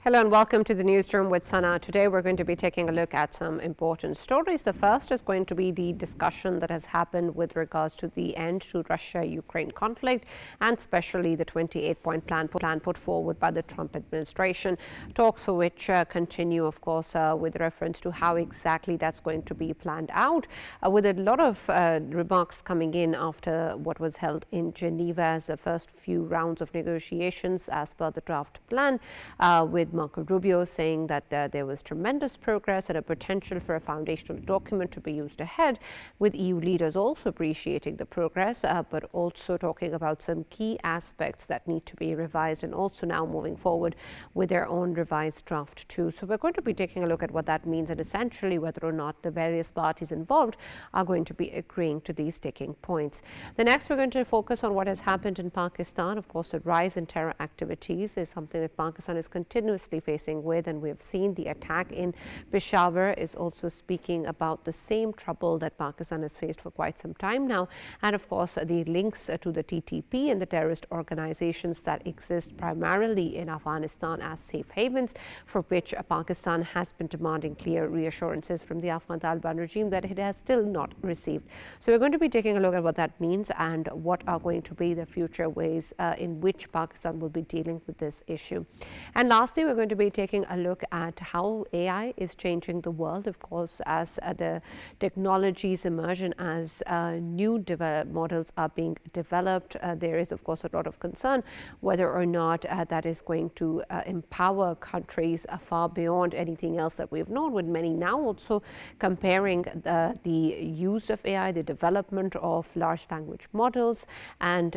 Hello and welcome to the Newsroom with Sana. Today we're going to be taking a look at some important stories. The first is going to be the discussion that has happened with regards to the end to Russia-Ukraine conflict and especially the 28-point plan put forward by the Trump administration. Talks for which continue, of course, with reference to how exactly that's going to be planned out, with a lot of remarks coming in after what was held in Geneva as the first few rounds of negotiations as per the draft plan, with Marco Rubio saying that there was tremendous progress and a potential for a foundational document to be used ahead, with EU leaders also appreciating the progress, but also talking about some key aspects that need to be revised and also now moving forward with their own revised draft too. So we're going to be taking a look at what that means and essentially whether or not the various parties involved are going to be agreeing to these sticking points. The next, we're going to focus on what has happened in Pakistan. Of course, the rise in terror activities is something that Pakistan is continuously facing with, and we have seen the attack in Peshawar is also speaking about the same trouble that Pakistan has faced for quite some time now, and of course the links to the TTP and the terrorist organizations that exist primarily in Afghanistan as safe havens, for which Pakistan has been demanding clear reassurances from the Afghan Taliban regime that it has still not received. So we're going to be taking a look at what that means and what are going to be the future ways in which Pakistan will be dealing with this issue. And lastly, we're going to be taking a look at how AI is changing the world, of course, as the technologies emerge and as new models are being developed. There is, of course, a lot of concern whether or not that is going to empower countries far beyond anything else that we've known, with many now also comparing the use of AI, the development of large language models, and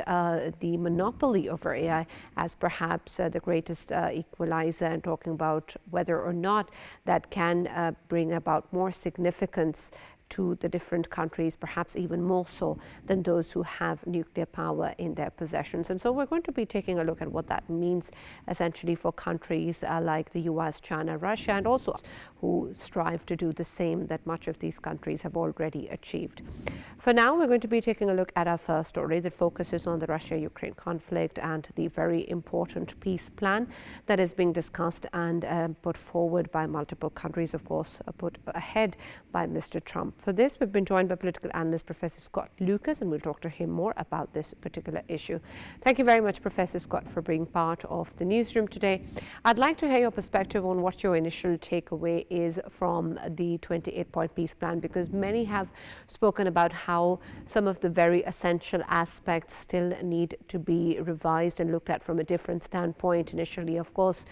the monopoly over AI as perhaps the greatest equalizer, and talking about whether or not that can bring about more significance to the different countries, perhaps even more so than those who have nuclear power in their possessions. And so we're going to be taking a look at what that means essentially for countries like the US, China, Russia, and also who strive to do the same that much of these countries have already achieved. For now, we're going to be taking a look at our first story that focuses on the Russia-Ukraine conflict and the very important peace plan that is being discussed and put forward by multiple countries, of course, put ahead by Mr. Trump. For this, we've been joined by political analyst Professor Scott Lucas, and we'll talk to him more about this particular issue. Thank you very much, Professor Scott, for being part of the Newsroom today. I'd like to hear your perspective on what your initial takeaway is from the 28-point peace plan, because many have spoken about how some of the very essential aspects still need to be revised and looked at from a different standpoint. Initially, of course,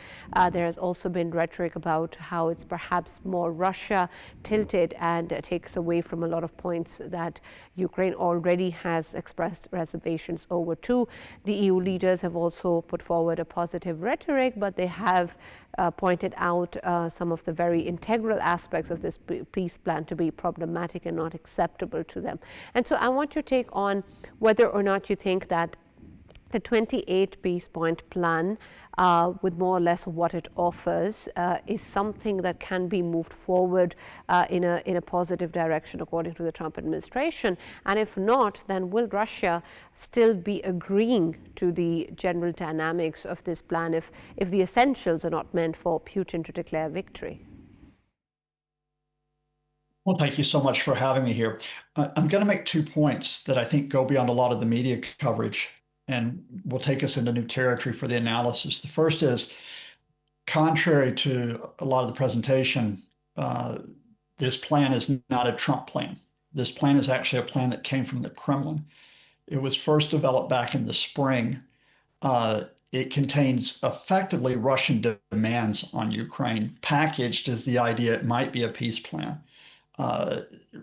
there has also been rhetoric about how it's perhaps more Russia tilted and takes away from a lot of points that Ukraine already has expressed reservations over too. The EU leaders have also put forward a positive rhetoric, but they have pointed out some of the very integral aspects of this peace plan to be problematic and not acceptable to them. And so I want your take on whether or not you think that the 28 peace point plan, with more or less what it offers, is something that can be moved forward in a positive direction according to the Trump administration. And if not, then will Russia still be agreeing to the general dynamics of this plan if the essentials are not meant for Putin to declare victory? Well, thank you so much for having me here. I'm going to make 2 points that I think go beyond a lot of the media coverage and will take us into new territory for the analysis. The first is, contrary to a lot of the presentation, this plan is not a Trump plan. This plan is actually a plan that came from the Kremlin. It was first developed back in the spring. It contains effectively Russian demands on Ukraine, packaged as the idea it might be a peace plan.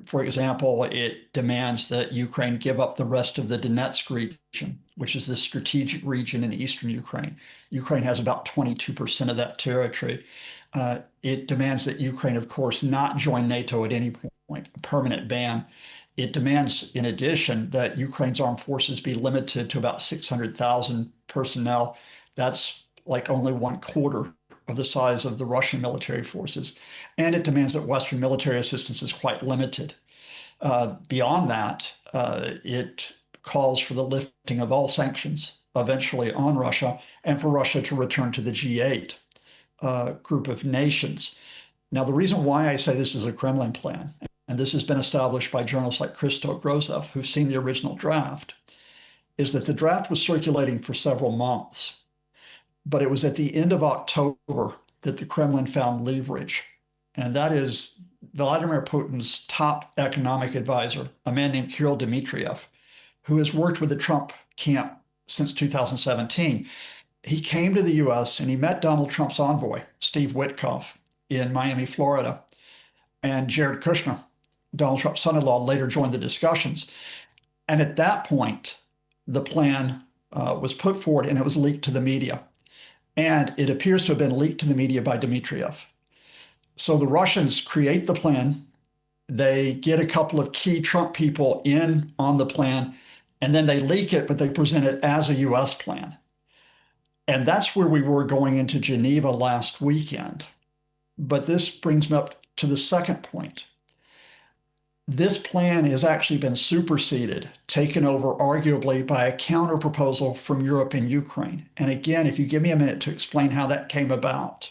For example, it demands that Ukraine give up the rest of the Donetsk region, which is the strategic region in eastern Ukraine. Ukraine has about 22% of that territory. It demands that Ukraine, of course, not join NATO at any point, a permanent ban. It demands, in addition, that Ukraine's armed forces be limited to about 600,000 personnel. That's like only 1/4 of the size of the Russian military forces. And it demands that Western military assistance is quite limited. Beyond that, it calls for the lifting of all sanctions eventually on Russia and for Russia to return to the G8. group of nations. Now, the reason why I say this is a Kremlin plan, and this has been established by journalists like Christo Grozev, who've seen the original draft, is that the draft was circulating for several months. But it was at the end of October that the Kremlin found leverage. And that is Vladimir Putin's top economic advisor, a man named Kirill Dmitriev, who has worked with the Trump camp since 2017. He came to the US and he met Donald Trump's envoy, Steve Witkoff, in Miami, Florida. And Jared Kushner, Donald Trump's son-in-law, later joined the discussions. And at that point, the plan was put forward and it was leaked to the media. And it appears to have been leaked to the media by Dmitriev. So the Russians create the plan. They get a couple of key Trump people in on the plan, and then they leak it, but they present it as a US plan. And that's where we were going into Geneva last weekend. But this brings me up to the second point. This plan has actually been superseded, taken over arguably by a counter proposal from Europe and Ukraine. And again, if you give me a minute to explain how that came about.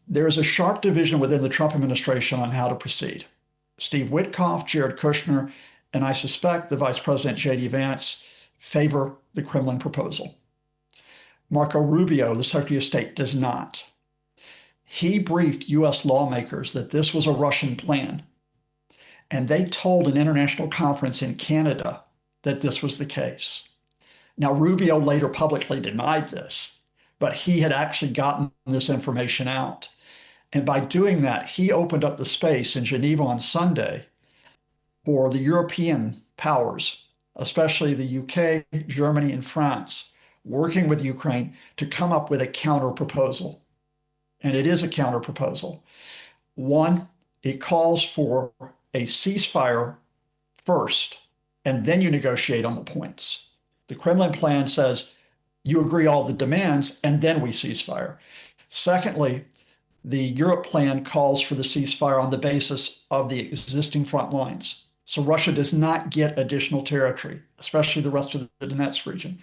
There is a sharp division within the Trump administration on how to proceed. Steve Witkoff, Jared Kushner, and I suspect the Vice President J.D. Vance favor the Kremlin proposal. Marco Rubio, the Secretary of State, does not. He briefed US lawmakers that this was a Russian plan. And they told an international conference in Canada that this was the case. Now, Rubio later publicly denied this, but he had actually gotten this information out. And by doing that, he opened up the space in Geneva on Sunday for the European powers, especially the UK, Germany, and France, working with Ukraine to come up with a counter proposal. And it is a counter proposal. One, it calls for a ceasefire first, and then you negotiate on the points. The Kremlin plan says you agree all the demands, and then we ceasefire. Secondly, the Europe plan calls for the ceasefire on the basis of the existing front lines. So Russia does not get additional territory, especially the rest of the Donetsk region.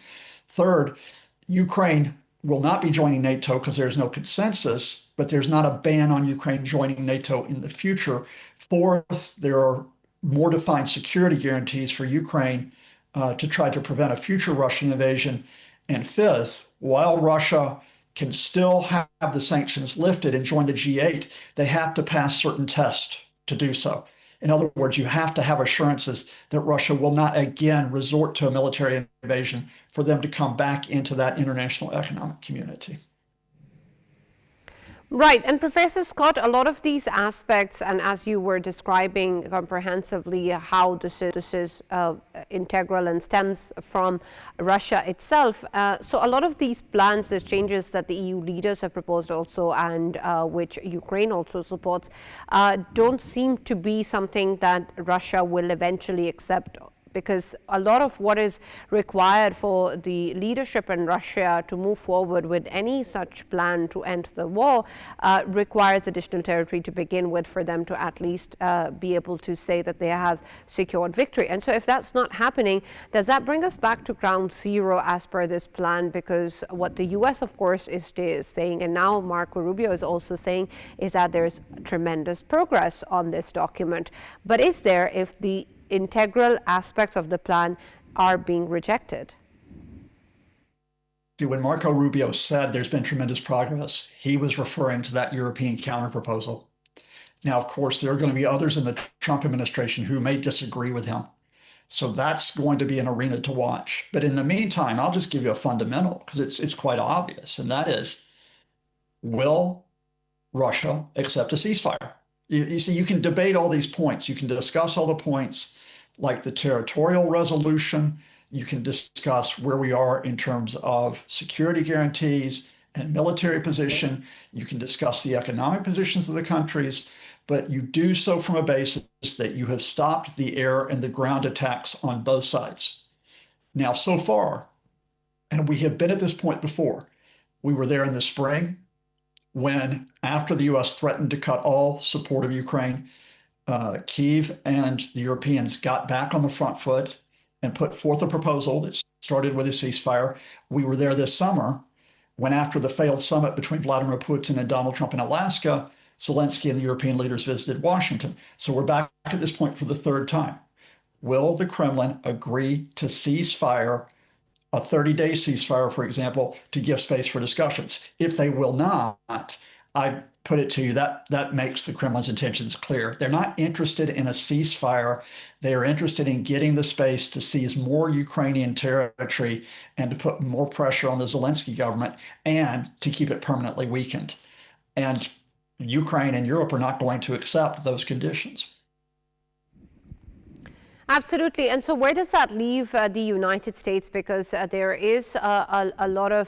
Third, Ukraine will not be joining NATO because there's no consensus, but there's not a ban on Ukraine joining NATO in the future. Fourth, there are more defined security guarantees for Ukraine to try to prevent a future Russian invasion. And fifth, while Russia can still have the sanctions lifted and join the G8, they have to pass certain tests to do so. In other words, you have to have assurances that Russia will not again resort to a military invasion for them to come back into that international economic community. Right. And Professor Scott, a lot of these aspects, and as you were describing comprehensively how this is integral and stems from Russia itself. So a lot of these plans, these changes that the EU leaders have proposed also, and which Ukraine also supports, don't seem to be something that Russia will eventually accept, because a lot of what is required for the leadership in Russia to move forward with any such plan to end the war requires additional territory to begin with, for them to at least be able to say that they have secured victory. And so if that's not happening, does that bring us back to ground zero as per this plan? Because what the US, of course, is saying, and now Marco Rubio is also saying, is that there's tremendous progress on this document. But is there, if the integral aspects of the plan are being rejected? When Marco Rubio said there's been tremendous progress, he was referring to that European counterproposal. Now, of course, there are going to be others in the Trump administration who may disagree with him. So that's going to be an arena to watch. But in the meantime, I'll just give you a fundamental, because it's quite obvious, and that is, will Russia accept a ceasefire? You see, you can debate all these points. You can discuss all the points like the territorial resolution. You can discuss where we are in terms of security guarantees and military position. You can discuss the economic positions of the countries, but you do so from a basis that you have stopped the air and the ground attacks on both sides. Now, so far, and we have been at this point before, we were there in the spring when, after the US threatened to cut all support of Ukraine, Kyiv and the Europeans got back on the front foot and put forth a proposal that started with a ceasefire. We were there this summer when after the failed summit between Vladimir Putin and Donald Trump in Alaska, Zelensky and the European leaders visited Washington. So we're back at this point for the third time. Will the Kremlin agree to ceasefire, a 30-day ceasefire, for example, to give space for discussions? If they will not, I put it to you, that makes the Kremlin's intentions clear. They're not interested in a ceasefire. They are interested in getting the space to seize more Ukrainian territory and to put more pressure on the Zelensky government and to keep it permanently weakened. And Ukraine and Europe are not going to accept those conditions. Absolutely. And so where does that leave the United States? Because there is a lot of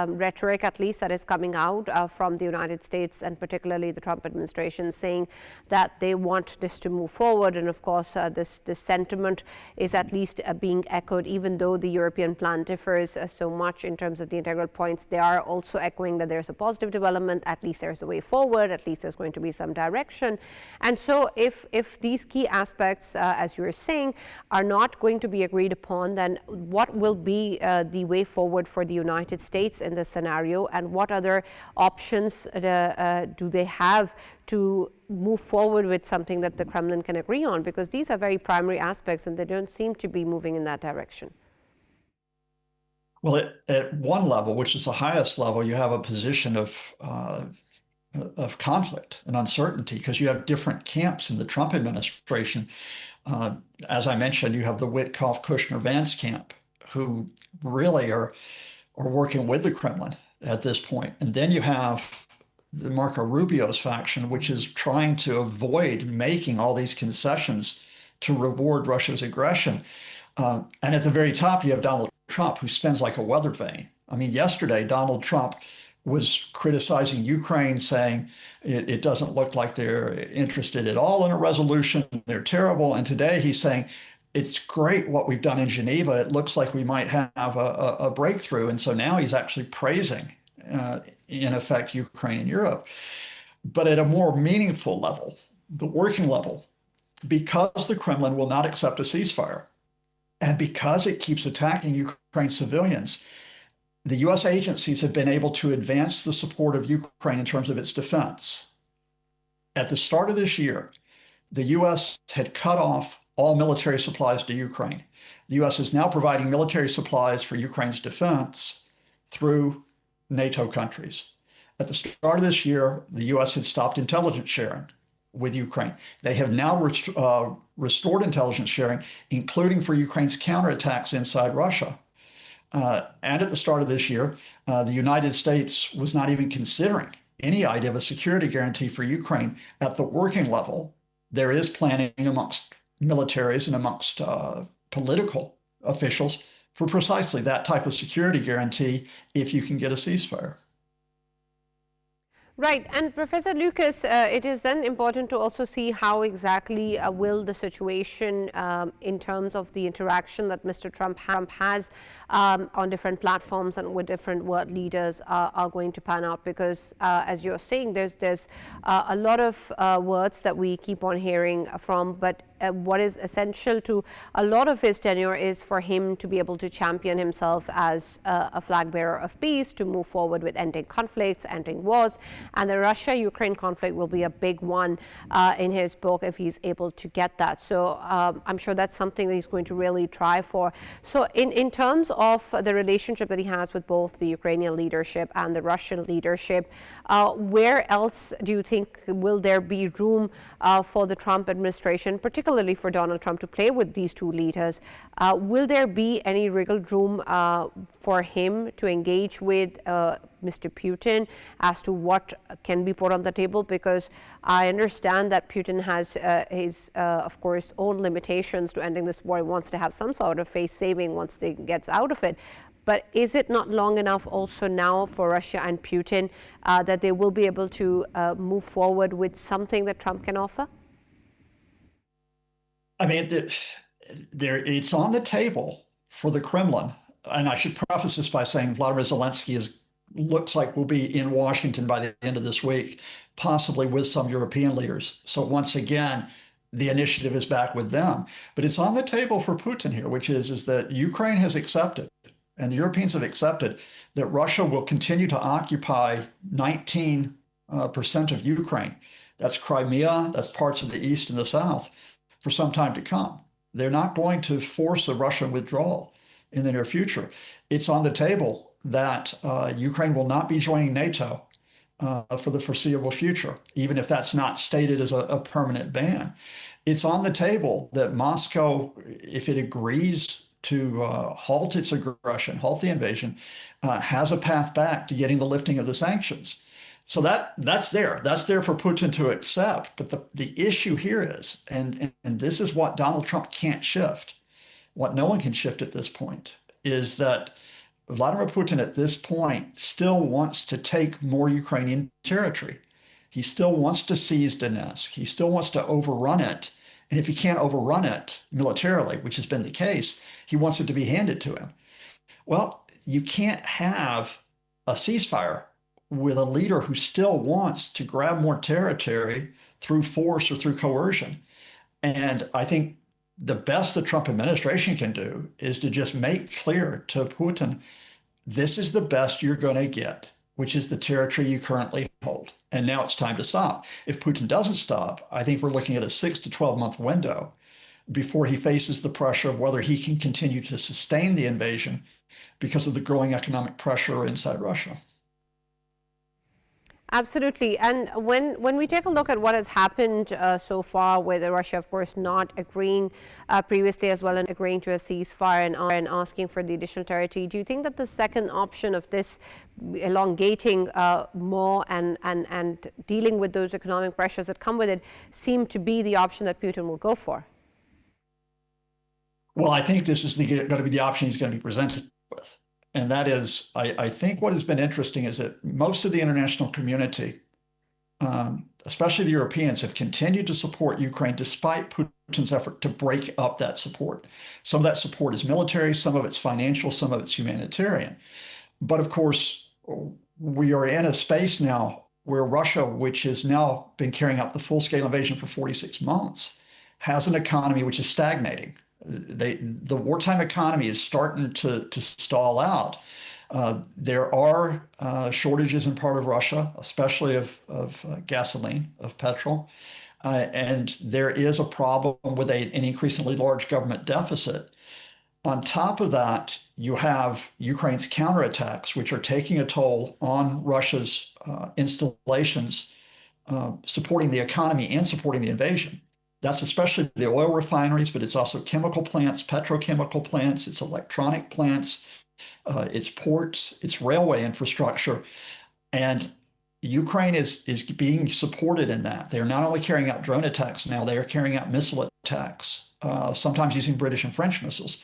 rhetoric, at least, that is coming out from the United States and particularly the Trump administration saying that they want this to move forward. And of course, this sentiment is at least being echoed, even though the European plan differs so much in terms of the integral points. They are also echoing that there's a positive development, at least there's a way forward, at least there's going to be some direction. And so if these key aspects, as you're saying, are not going to be agreed upon, then what will be the way forward for the United States in this scenario, and what other options do they have to move forward with something that the Kremlin can agree on? Because these are very primary aspects and they don't seem to be moving in that direction. Well, at one level, which is the highest level, you have a position of conflict and uncertainty because you have different camps in the Trump administration. As I mentioned, you have the Witkoff, Kushner, Vance camp, who really are working with the Kremlin at this point. And then you have the Marco Rubio's faction, which is trying to avoid making all these concessions to reward Russia's aggression. And at the very top, you have Donald Trump, who spins like a weather vane. I mean, yesterday, Donald Trump was criticizing Ukraine, saying it doesn't look like they're interested at all in a resolution. They're terrible. And today he's saying, it's great what we've done in Geneva. It looks like we might have a breakthrough. And so now he's actually praising, in effect, Ukraine and Europe. But at a more meaningful level, the working level, because the Kremlin will not accept a ceasefire, and because it keeps attacking Ukraine civilians, the US agencies have been able to advance the support of Ukraine in terms of its defense. At the start of this year, the US had cut off all military supplies to Ukraine. The US is now providing military supplies for Ukraine's defense through NATO countries. At the start of this year, the US had stopped intelligence sharing with Ukraine. They have now restored intelligence sharing, including for Ukraine's counterattacks inside Russia. And at the start of this year, the United States was not even considering any idea of a security guarantee for Ukraine at the working level. There is planning amongst militaries and amongst political officials for precisely that type of security guarantee if you can get a ceasefire. Right. And Professor Lucas, it is then important to also see how exactly will the situation in terms of the interaction that Mr. Trump has on different platforms and with different world leaders are going to pan out, because as you're saying, there's a lot of words that we keep on hearing from, but what is essential to a lot of his tenure is for him to be able to champion himself as a flag bearer of peace, to move forward with ending conflicts, ending wars. And the Russia-Ukraine conflict will be a big one in his book if he's able to get that. So I'm sure that's something that he's going to really try for. So in terms of the relationship that he has with both the Ukrainian leadership and the Russian leadership, where else do you think will there be room for the Trump administration, particularly for Donald Trump, to play with these two leaders? Will there be any wriggle room for him to engage with Mr. Putin as to what can be put on the table? Because I understand that Putin has his, of course, own limitations to ending this war. He wants to have some sort of face saving once he gets out of it. But is it not long enough also now for Russia and Putin that they will be able to move forward with something that Trump can offer? I mean, it's on the table for the Kremlin. And I should preface this by saying Vladimir Zelensky looks like will be in Washington by the end of this week, possibly with some European leaders. So once again, the initiative is back with them. But it's on the table for Putin here, which is that Ukraine has accepted and the Europeans have accepted that Russia will continue to occupy 19% of Ukraine. That's Crimea, that's parts of the east and the south for some time to come. They're not going to force a Russian withdrawal in the near future. It's on the table that Ukraine will not be joining NATO for the foreseeable future, even if that's not stated as a permanent ban. It's on the table that Moscow, if it agrees to halt its aggression, halt the invasion, has a path back to getting the lifting of the sanctions. So that's there. That's there for Putin to accept. But the issue here is, and this is what Donald Trump can't shift, what no one can shift at this point, is that Vladimir Putin at this point still wants to take more Ukrainian territory. He still wants to seize Donetsk. He still wants to overrun it. And if he can't overrun it militarily, which has been the case, he wants it to be handed to him. Well, you can't have a ceasefire with a leader who still wants to grab more territory through force or through coercion. And I think the best the Trump administration can do is to just make clear to Putin, this is the best you're going to get, which is the territory you currently hold. And now it's time to stop. If Putin doesn't stop, I think we're looking at a 6 to 12-month window before he faces the pressure of whether he can continue to sustain the invasion because of the growing economic pressure inside Russia. Absolutely. And when we take a look at what has happened so far, with Russia, of course, not agreeing previously as well and agreeing to a ceasefire and asking for the additional territory, do you think that the second option of this elongating more and dealing with those economic pressures that come with it seem to be the option that Putin will go for? Well, I think this is going to be the option he's going to be presented with. And that is, I think what has been interesting is that most of the international community, especially the Europeans, have continued to support Ukraine despite Putin's effort to break up that support. Some of that support is military, some of it's financial, some of it's humanitarian. But of course, we are in a space now where Russia, which has now been carrying out the full-scale invasion for 46 months, has an economy which is stagnating. The wartime economy is starting to stall out. There are shortages in part of Russia, especially of gasoline, of petrol, and there is a problem with an increasingly large government deficit. On top of that, you have Ukraine's counterattacks, which are taking a toll on Russia's installations, supporting the economy and supporting the invasion. That's especially the oil refineries, but it's also chemical plants, petrochemical plants, it's electronic plants, it's ports, it's railway infrastructure. And Ukraine is being supported in that. They're not only carrying out drone attacks now, they are carrying out missile attacks, sometimes using British and French missiles.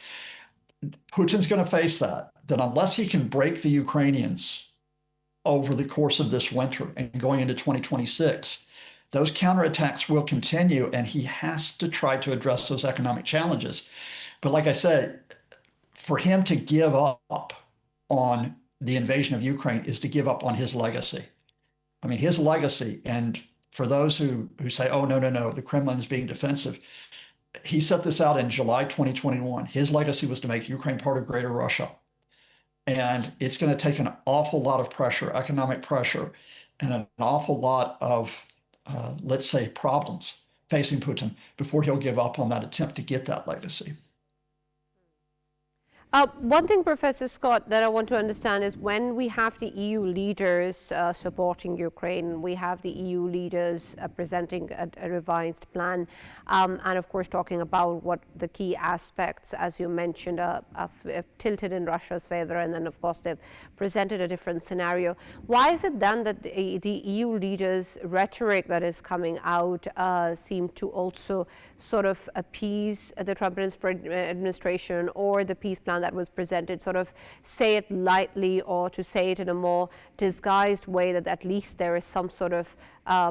Putin's going to face that unless he can break the Ukrainians over the course of this winter and going into 2026, those counterattacks will continue, and he has to try to address those economic challenges. But like I said, for him to give up on the invasion of Ukraine is to give up on his legacy. I mean, his legacy, and for those who say, oh, no, the Kremlin is being defensive, he set this out in July 2021. His legacy was to make Ukraine part of Greater Russia. And it's going to take an awful lot of pressure, economic pressure, and an awful lot of let's say, problems facing Putin before he'll give up on that attempt to get that legacy. One thing, Professor Scott, that I want to understand is when we have the EU leaders supporting Ukraine, we have the EU leaders presenting a revised plan, and of course talking about what the key aspects, as you mentioned, have tilted in Russia's favor, and then of course they've presented a different scenario. Why is it then that the EU leaders' rhetoric that is coming out seem to also sort of appease the Trump administration or the peace plan that was presented, sort of say it lightly or to say it in a more disguised way that at least there is some sort of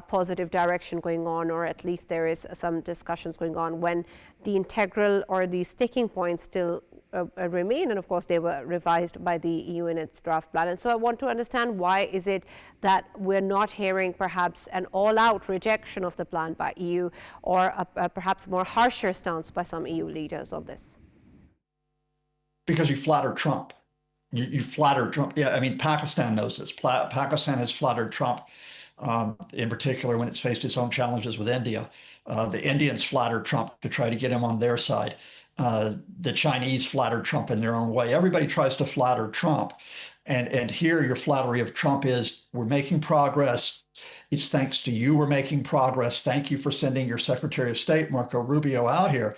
positive direction going on, or at least there is some discussions going on, when the integral or the sticking points still remain, and of course they were revised by the EU in its draft plan. And so I want to understand, why is it that we're not hearing perhaps an all-out rejection of the plan by EU, or a perhaps more harsher stance by some EU leaders on this? Because you flatter Trump. You flatter Trump. Yeah, I mean, Pakistan knows this. Pakistan has flattered Trump, in particular when it's faced its own challenges with India. The Indians flattered Trump to try to get him on their side. The Chinese flattered Trump in their own way. Everybody tries to flatter Trump. And here your flattery of Trump is we're making progress. It's thanks to you we're making progress. Thank you for sending your Secretary of State, Marco Rubio, out here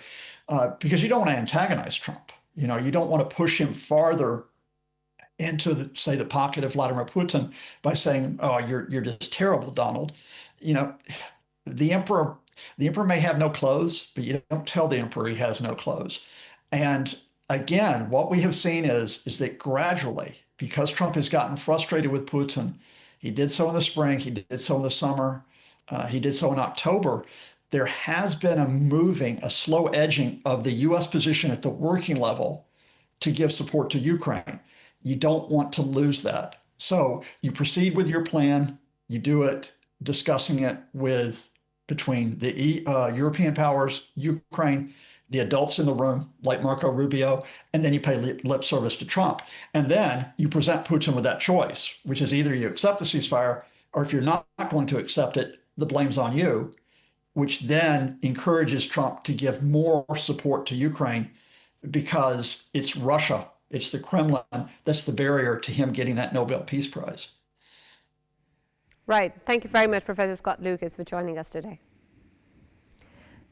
because you don't want to antagonize Trump. You don't want to push him farther into say the pocket of Vladimir Putin by saying, "Oh, you're just terrible, Donald." You know, the emperor the emperor may have no clothes, but you don't tell the emperor he has no clothes. And again, what we have seen is that gradually, because Trump has gotten frustrated with Putin, he did so in the spring, he did so in the summer, he did so in October. There has been a slow edging of the U.S. position at the working level to give support to Ukraine. You don't want to lose that. So you proceed with your plan. You do it discussing it with between the European powers, Ukraine, the adults in the room, like Marco Rubio, and then you pay lip service to Trump. And then you present Putin with that choice, which is either you accept the ceasefire, or if you're not going to accept it, the blame's on you, which then encourages Trump to give more support to Ukraine because it's Russia, it's the Kremlin that's the barrier to him getting that Nobel Peace Prize. Right. Thank you very much, Professor Scott Lucas, for joining us today.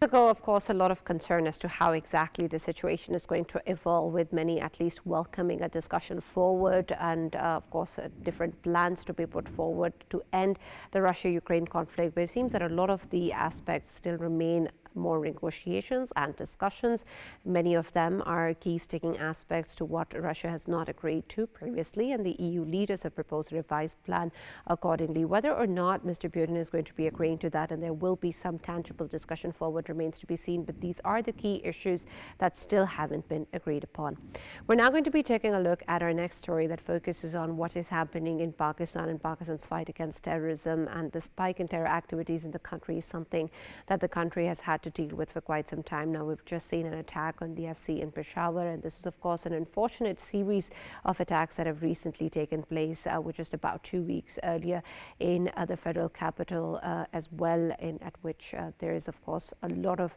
Of course, a lot of concern as to how exactly the situation is going to evolve, with many at least welcoming a discussion forward and, of course, different plans to be put forward to end the Russia-Ukraine conflict. But it seems that a lot of the aspects still remain more negotiations and discussions. Many of them are key sticking aspects to what Russia has not agreed to previously, and the EU leaders have proposed a revised plan accordingly. Whether or not Mr. Putin is going to be agreeing to that, and there will be some tangible discussion forward, remains to be seen, but these are the key issues that still haven't been agreed upon. We're now going to be taking a look at our next story that focuses on what is happening in Pakistan and Pakistan's fight against terrorism, and the spike in terror activities in the country is something that the country has had to deal with for quite some time now. We've just seen an attack on the FC in Peshawar, and this is of course an unfortunate series of attacks that have recently taken place, just about 2 weeks earlier in the federal capital as well, at which there is of course a lot of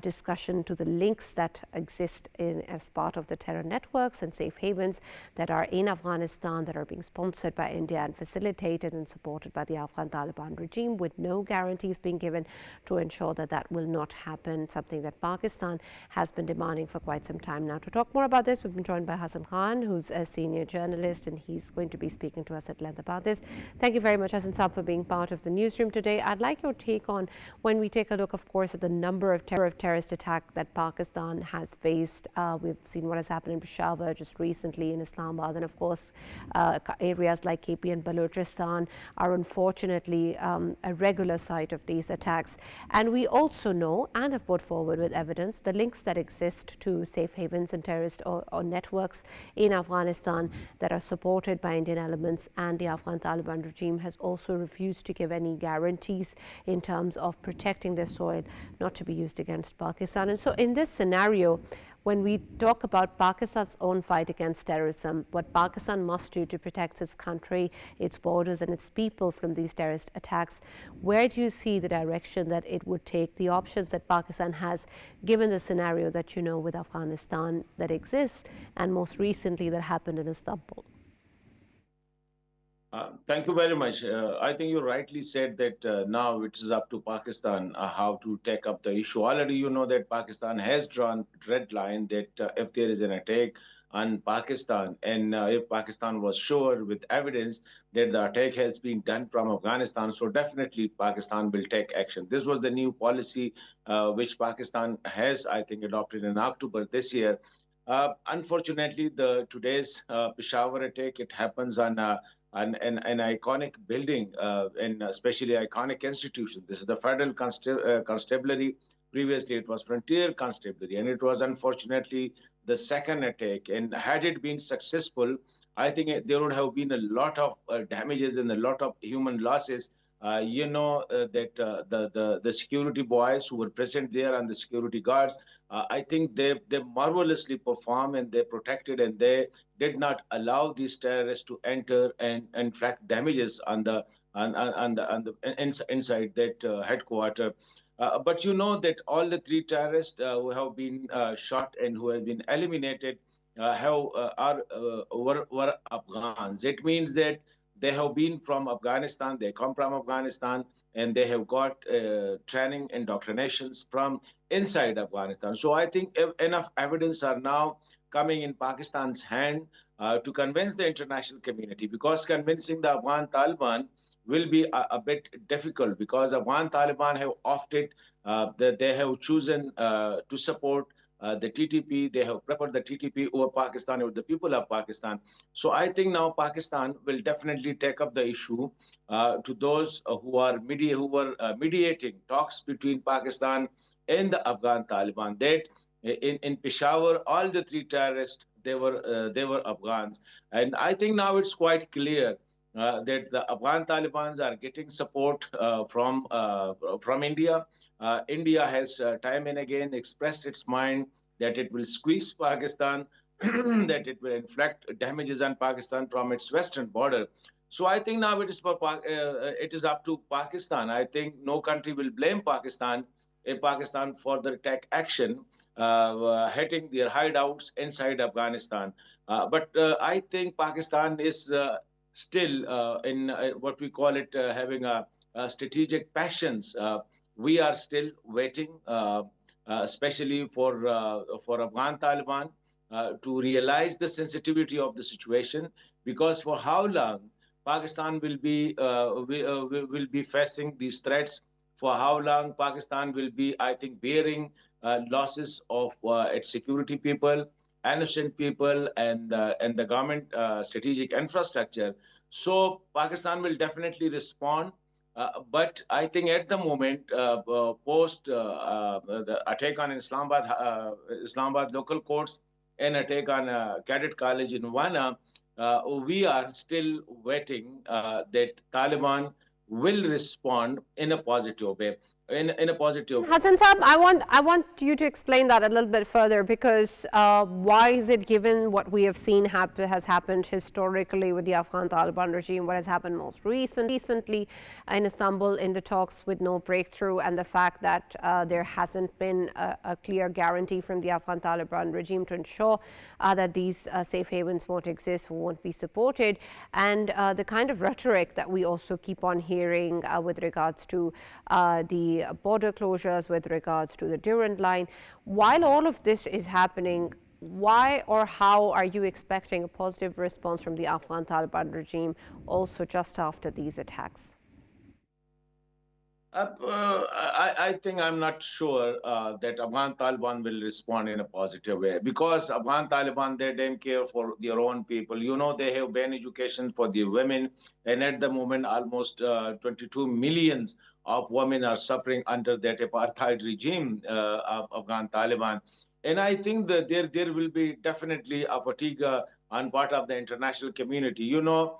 discussion to the links that exist as part of the terror networks and safe havens that are in Afghanistan, that are being sponsored by India and facilitated and supported by the Afghan Taliban regime, with no guarantees being given to ensure that that will not happen, something that Pakistan has been demanding for quite some time now. To talk more about this, we've been joined by Hassan Khan, who's a senior journalist, and he's going to be speaking to us at length about this. Thank you very much, Hassan Saab, for being part of the newsroom today. I'd like your take on, when we take a look, of course, at the number of terrorist attacks that Pakistan has faced. We've seen what has happened in Peshawar just recently, in Islamabad, and of course areas like KP and Balochistan are unfortunately a regular site of these attacks. And we also know and have put forward with evidence the links that exist to safe havens and terrorist or networks in Afghanistan that are supported by Indian elements, and the Afghan Taliban regime has also refused to give any guarantees in terms of protecting their soil not to be used against Pakistan. And so in this scenario, when we talk about Pakistan's own fight against terrorism, what Pakistan must do to protect its country, its borders, and its people from these terrorist attacks, where do you see the direction that it would take, the options that Pakistan has, given the scenario that you know with Afghanistan that exists, and most recently that happened in Istanbul? Thank you very much. I think you rightly said that now it is up to Pakistan how to take up the issue. Already you know that Pakistan has drawn red line that if there is an attack on Pakistan, and if Pakistan was sure with evidence that the attack has been done from Afghanistan, so definitely Pakistan will take action. This was the new policy which Pakistan has, I think, adopted in October this year. Unfortunately, today's Peshawar attack, it happens on an iconic building and especially iconic institution. This is the Federal Constabulary. Previously, it was Frontier Constabulary, and it was unfortunately the second attack. And had it been successful, I think there would have been a lot of damages and a lot of human losses The security boys who were present there and the security guards, I think they marvelously performed and they protected and they did not allow these terrorists to enter and inflict damages inside that headquarter. But you know that all the three terrorists who have been shot and who have been eliminated were Afghans. It means that they have been from Afghanistan, they come from Afghanistan, and they have got training indoctrinations from inside Afghanistan. So I think enough evidence are now coming in Pakistan's hand to convince the international community, because convincing the Afghan Taliban will be a bit difficult, because Afghan Taliban have opted that they have chosen to support the TTP. They have preferred the TTP over Pakistan, over the people of Pakistan. So I think now Pakistan will definitely take up the issue to those who were mediating talks between Pakistan and the Afghan Taliban. That in Peshawar, all the three terrorists they were Afghans, and I think now it's quite clear that the Afghan Taliban are getting support from India. India has time and again expressed its mind that it will squeeze Pakistan, that it will inflict damages on Pakistan from its western border. So I think now it is up to Pakistan. I think no country will blame Pakistan if Pakistan further take action, hitting their hideouts inside Afghanistan. But I think Pakistan is still in what we call it having a strategic passions. We are still waiting, especially for Afghan Taliban to realize the sensitivity of the situation, because for how long Pakistan will be facing these threats? For how long Pakistan will be, I think, bearing losses of its security people, innocent people, and the government strategic infrastructure. So Pakistan will definitely respond. But I think at the moment, post the attack on Islamabad local courts and attack on cadet college in Wana, we are still waiting that Taliban will respond in a positive way. In a positive way. Hassan Saab, I want you to explain that a little bit further, because why is it, given what we have seen has happened historically with the Afghan Taliban regime, what has happened most recently in Istanbul in the talks with no breakthrough, and the fact that there hasn't been a clear guarantee from the Afghan Taliban regime to ensure that these safe havens won't exist, won't be supported, and the kind of rhetoric that we also keep on hearing with regards to the border closures, with regards to the Durand line. While all of this is happening, why or how are you expecting a positive response from the Afghan Taliban regime also just after these attacks? I think I'm not sure that Afghan Taliban will respond in a positive way, because Afghan Taliban, they don't care for their own people. You know, they have banned education for the women, and at the moment, almost 22 millions of women are suffering under that apartheid regime of Afghan Taliban. And I think that there will be definitely a fatigue on part of the international community. You know,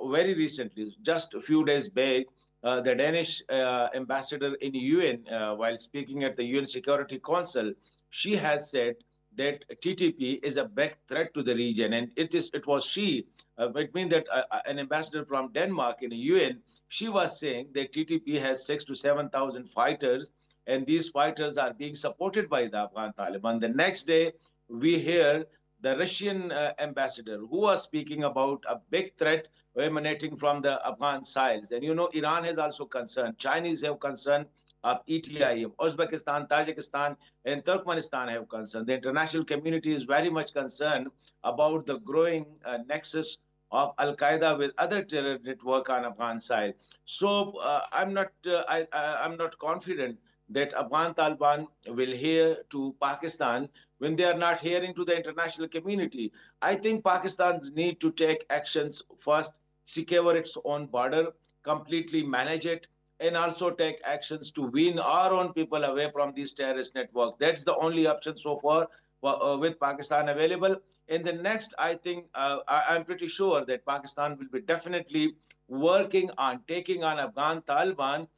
very recently, just a few days back, the Danish ambassador in UN, while speaking at the UN Security Council, she has said that TTP is a big threat to the region, and it was she. It means that an ambassador from Denmark in the UN, she was saying that TTP has 6,000 to 7,000 fighters, and these fighters are being supported by the Afghan Taliban. The next day, we hear the Russian ambassador who was speaking about a big threat emanating from the Afghan sides. And you know, Iran has also concern. Chinese have concern of ETIM. Uzbekistan, Tajikistan, and Turkmenistan have concern. The international community is very much concerned about the growing nexus of Al Qaeda with other terror network on Afghan side. So I'm not confident that Afghan Taliban will hear to Pakistan when they are not hearing to the international community. I think Pakistan's need to take actions first, secure its own border, completely manage it, and also take actions to wean our own people away from these terrorist networks. That's the only option so far with Pakistan available. In the next, I think I'm pretty sure that Pakistan will be definitely working on taking on Afghan Taliban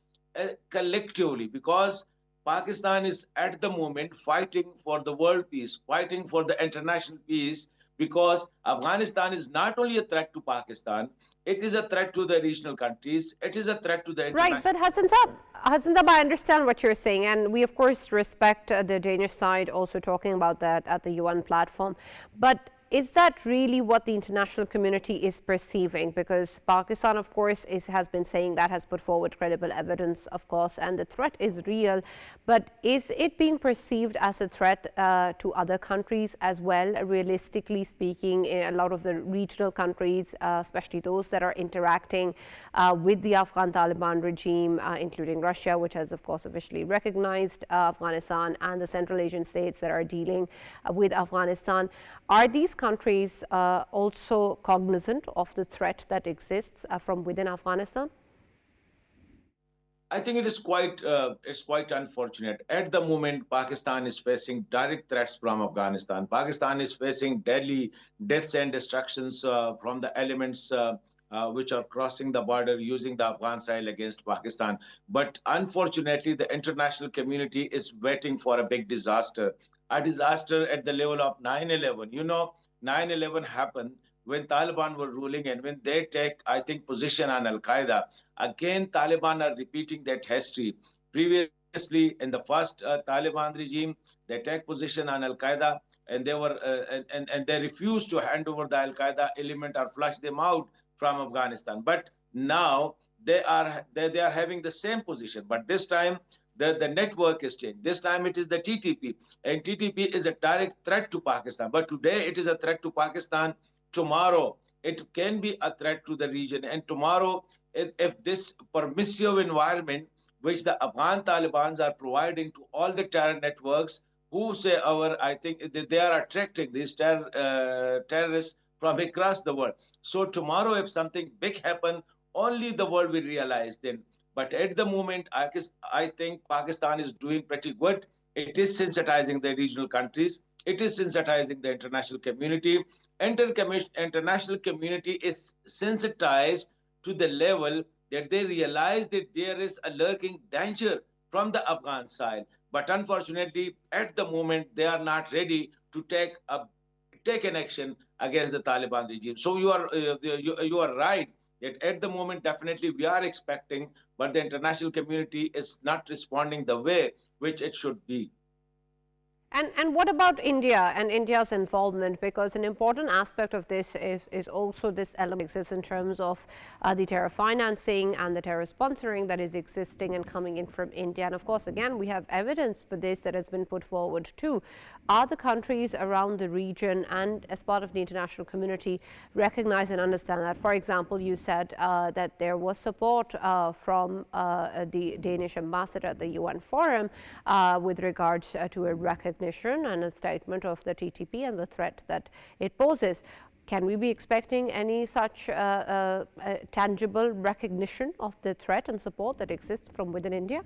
collectively, because Pakistan is at the moment fighting for the world peace, fighting for the international peace, because Afghanistan is not only a threat to Pakistan, it is a threat to the regional countries, it is a threat to the Right, international. but Hassan Saab, I understand what you're saying, and we of course respect the Danish side also talking about that at the UN platform. But is that really what the international community is perceiving? Because Pakistan, of course, has been saying that, has put forward credible evidence, of course, and the threat is real. But is it being perceived as a threat to other countries as well, realistically speaking, in a lot of the regional countries, especially those that are interacting with the Afghan Taliban regime, including Russia, which has, of course, officially recognized Afghanistan, and the Central Asian states that are dealing with Afghanistan? Are these countries also cognizant of the threat that exists from within Afghanistan? I think it's quite unfortunate. At the moment, Pakistan is facing direct threats from Afghanistan. Pakistan is facing deadly deaths and destructions from the elements which are crossing the border using the Afghan soil against Pakistan. But unfortunately, the international community is waiting for a big disaster, a disaster at the level of 9/11. 9/11 happened when Taliban were ruling, and when they take, I think, position on Al Qaeda. Again, Taliban are repeating that history. Previously, in the first Taliban regime, they take position on Al Qaeda, and they refused to hand over the Al Qaeda element or flush them out from Afghanistan. But now they are having the same position. But this time the network is changed. This time it is the TTP, and TTP is a direct threat to Pakistan. But today it is a threat to Pakistan. Tomorrow it can be a threat to the region, and tomorrow, if this permissive environment which the Afghan Taliban are providing to all the terror networks, who say I think they are attracting these terrorists from across the world. So tomorrow, if something big happen, only the world will realize then. But at the moment, I think Pakistan is doing pretty good. It is sensitizing the regional countries. It is sensitizing the international community. International community is sensitized to the level that they realize that there is a lurking danger from the Afghan side. But unfortunately, at the moment, they are not ready to take an action against the Taliban regime. So you are right that at the moment, definitely we are expecting, but the international community is not responding the way which it should be. And what about India and India's involvement? Because an important aspect of this is also this element exists in terms of the terror financing and the terror sponsoring that is existing and coming in from India. And of course, again, we have evidence for this that has been put forward too. Are the countries around the region and as part of the international community recognize and understand that? For example, you said that there was support from the Danish ambassador at the UN forum with regards to a recognition and a statement of the TTP and the threat that it poses. Can we be expecting any such tangible recognition of the threat and support that exists from within India?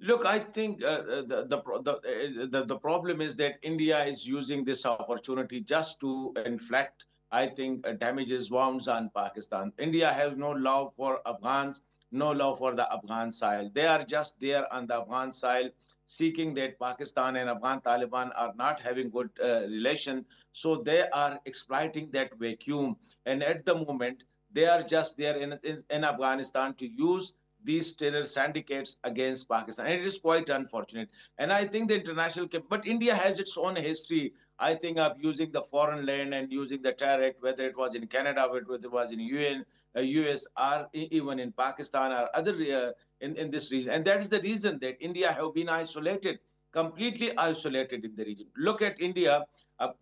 Look, I think the problem is that India is using this opportunity just to inflict, I think, damages, wounds on Pakistan. India has no love for Afghans, no love for the Afghan side. They are just there on the Afghan side, seeking that Pakistan and Afghan Taliban are not having good relation. So they are exploiting that vacuum. And at the moment, they are just there in Afghanistan to use these terror syndicates against Pakistan. And it is quite unfortunate. And I think the international, but India has its own history, I think, of using the foreign land and using the terror act, whether it was in Canada, whether it was in UN, US, or even in Pakistan or other in this region. And that is the reason that India have been isolated, completely isolated in the region. Look at India.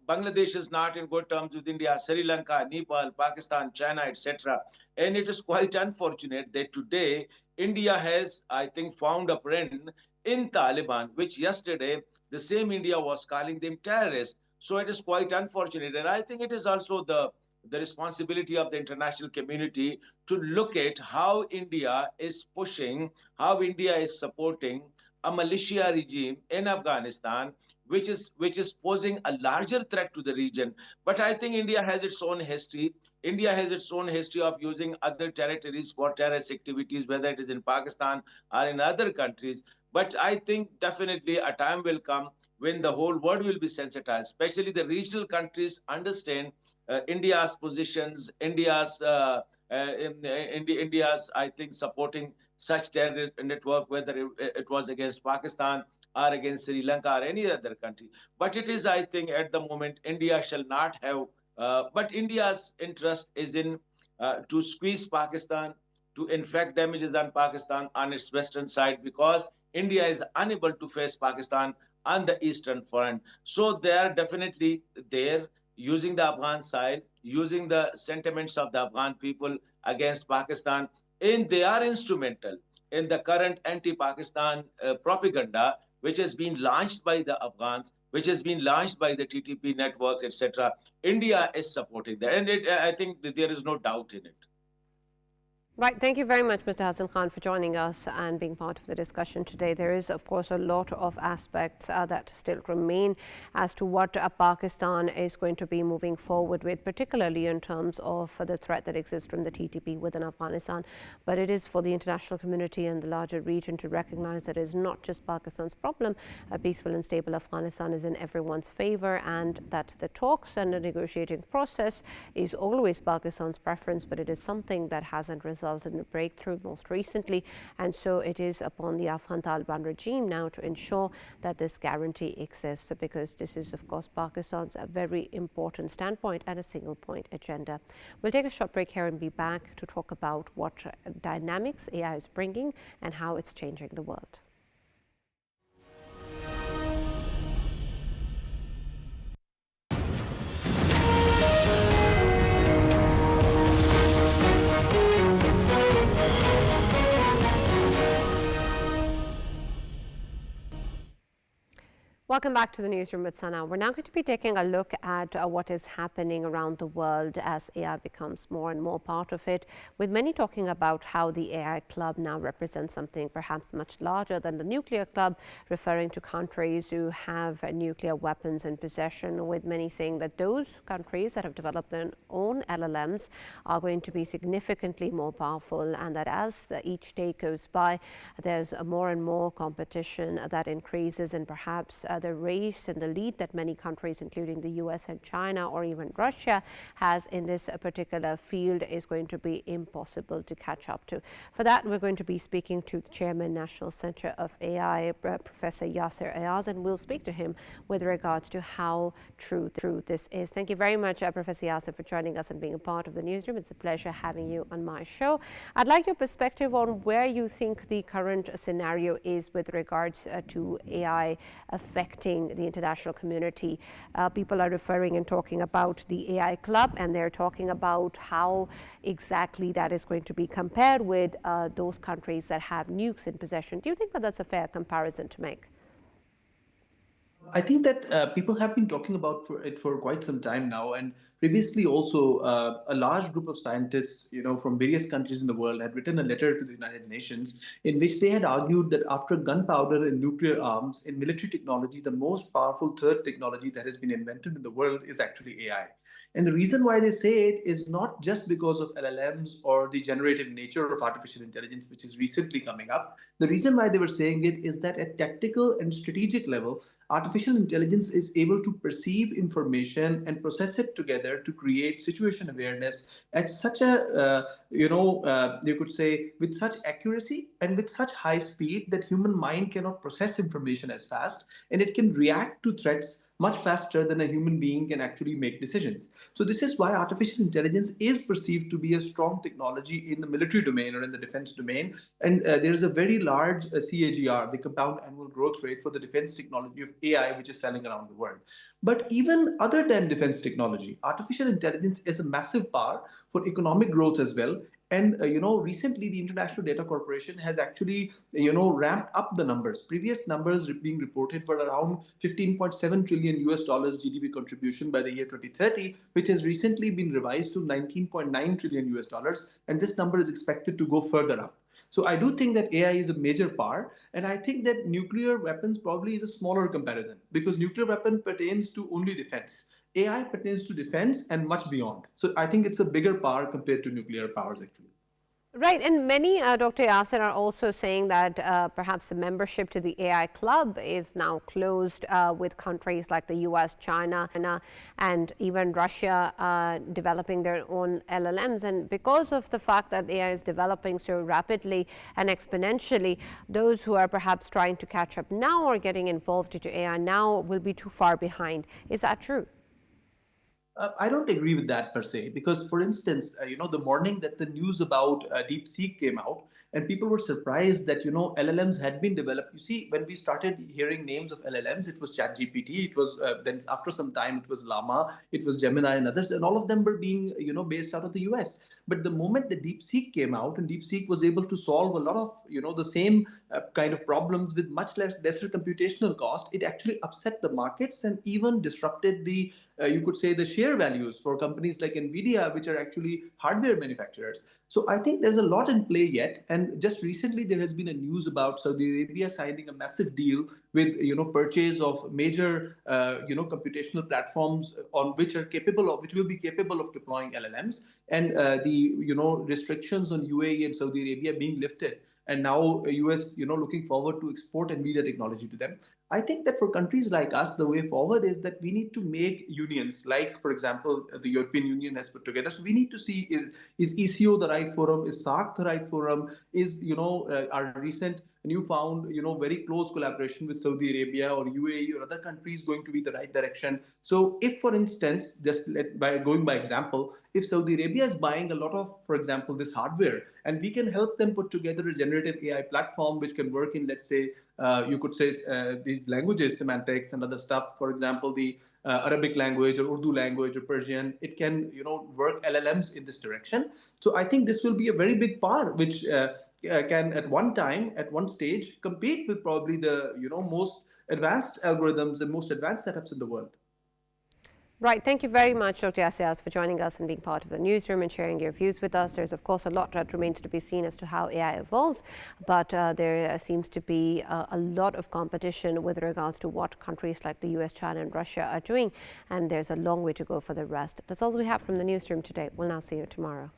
Bangladesh is not in good terms with India, Sri Lanka, Nepal, Pakistan, China, etc. And it is quite unfortunate that today India has, I think, found a friend in Taliban, which yesterday the same India was calling them terrorists. So it is quite unfortunate. And I think it is also the responsibility of the international community to look at how India is pushing, how India is supporting a militia regime in Afghanistan, which is posing a larger threat to the region. But I think India has its own history. India has its own history of using other territories for terrorist activities, whether it is in Pakistan or in other countries. But I think definitely a time will come when the whole world will be sensitized, especially the regional countries understand India's positions, India's, I think, supporting such terror network, whether it was against Pakistan or against Sri Lanka or any other country. But it is, I think, at the moment, India shall not have. But India's interest is in to squeeze Pakistan, to inflict damages on Pakistan on its western side, because India is unable to face Pakistan on the eastern front. So they are definitely there using the Afghan side, using the sentiments of the Afghan people against Pakistan, and they are instrumental in the current anti-Pakistan propaganda, which has been launched by the Afghans, which has been launched by the TTP network, etc. India is supporting that, and I think that there is no doubt in it. Right. Thank you very much, Mr. Hassan Khan, for joining us and being part of the discussion today. There is, of course, a lot of aspects that still remain as to what Pakistan is going to be moving forward with, particularly in terms of the threat that exists from the TTP within Afghanistan. But it is for the international community and the larger region to recognize that it is not just Pakistan's problem. A peaceful and stable Afghanistan is in everyone's favor, and that the talks and the negotiating process is always Pakistan's preference, but it is something that hasn't resulted in a breakthrough most recently, and so it is upon the Afghan Taliban regime now to ensure that this guarantee exists, because this is, of course, Pakistan's a very important standpoint and a single point agenda. We'll take a short break here and be back to talk about what dynamics AI is bringing and how it's changing the world. Welcome back to the Newsroom with Sana. We're now going to be taking a look at what is happening around the world as AI becomes more and more part of it, with many talking about how the AI club now represents something perhaps much larger than the nuclear club, referring to countries who have nuclear weapons in possession, with many saying that those countries that have developed their own LLMs are going to be significantly more powerful, and that as each day goes by, there's more and more competition that increases, and perhaps the race and the lead that many countries, including the US and China or even Russia, has in this particular field is going to be impossible to catch up to. For that, we're going to be speaking to the Chairman, National Center of AI, Professor Yasar Ayaz, and we'll speak to him with regards to how true this is. Thank you very much, Professor Yasar, for joining us and being a part of the Newsroom. It's a pleasure having you on my show. I'd like your perspective on where you think the current scenario is with regards to AI affecting the international community. People are referring and talking about the AI club, and they're talking about how exactly that is going to be compared with those countries that have nukes in possession. Do you think that that's a fair comparison to make? I think that people have been talking about it for quite some time now, and previously also a large group of scientists, from various countries in the world had written a letter to the United Nations in which they had argued that after gunpowder and nuclear arms, in military technology, the most powerful third technology that has been invented in the world is actually AI. And the reason why they say it is not just because of LLMs or the generative nature of artificial intelligence, which is recently coming up. The reason why they were saying it is that at tactical and strategic level, artificial intelligence is able to perceive information and process it together to create situation awareness at such a, you could say, with such accuracy and with such high speed that human mind cannot process information as fast, and it can react to threats much faster than a human being can actually make decisions. So this is why artificial intelligence is perceived to be a strong technology in the military domain or in the defense domain. And there is a very large CAGR, the compound annual growth rate for the defense technology of AI, which is selling around the world. But even other than defense technology, artificial intelligence is a massive power for economic growth as well. And recently the International Data Corporation has actually ramped up the numbers. Previous numbers being reported were around 15.7 trillion US dollars GDP contribution by the year 2030, which has recently been revised to 19.9 trillion US dollars, and this number is expected to go further up. So I do think that AI is a major part, and I think that nuclear weapons probably is a smaller comparison because nuclear weapon pertains to only defense. AI pertains to defense and much beyond. So I think it's a bigger power compared to nuclear powers actually. Right, and many, Dr. Yasar, are also saying that perhaps the membership to the AI club is now closed with countries like the US, China, and even Russia developing their own LLMs. And because of the fact that AI is developing so rapidly and exponentially, those who are perhaps trying to catch up now or getting involved into AI now will be too far behind. Is that true? I don't agree with that per se, because, for instance, the morning that the news about DeepSeek came out, and people were surprised that LLMs had been developed. You see, when we started hearing names of LLMs, it was ChatGPT. It was then after some time it was Llama, it was Gemini, and others, and all of them were being based out of the US. But the moment the DeepSeek came out, and DeepSeek was able to solve a lot of the same kind of problems with much lesser computational cost, it actually upset the markets and even disrupted the you could say the share values for companies like Nvidia, which are actually hardware manufacturers. So I think there's a lot in play yet. And just recently, there has been a news about Saudi Arabia signing a massive deal with purchase of major computational platforms on which will be capable of deploying LLMs, and the restrictions on UAE and Saudi Arabia being lifted, and now US looking forward to export NVIDIA technology to them. I think that for countries like us, the way forward is that we need to make unions, like, for example, the European Union has put together. So we need to see, is ECO the right forum? Is SAC the right forum? Is, our recent newfound, very close collaboration with Saudi Arabia or UAE or other countries going to be the right direction? So if, for instance, by going by example, if Saudi Arabia is buying a lot of, for example, this hardware, and we can help them put together a generative AI platform which can work in, let's say, you could say these languages, semantics and other stuff. For example, the Arabic language or Urdu language or Persian, it can work LLMs in this direction. So I think this will be a very big part which can at one stage compete with probably the most advanced algorithms and most advanced setups in the world. Right. Thank you very much, Dr. Ayaz, for joining us and being part of the newsroom and sharing your views with us. There's, of course, a lot that remains to be seen as to how AI evolves, but there seems to be a lot of competition with regards to what countries like the US, China, and Russia are doing, and there's a long way to go for the rest. That's all we have from the newsroom today. We'll now see you tomorrow.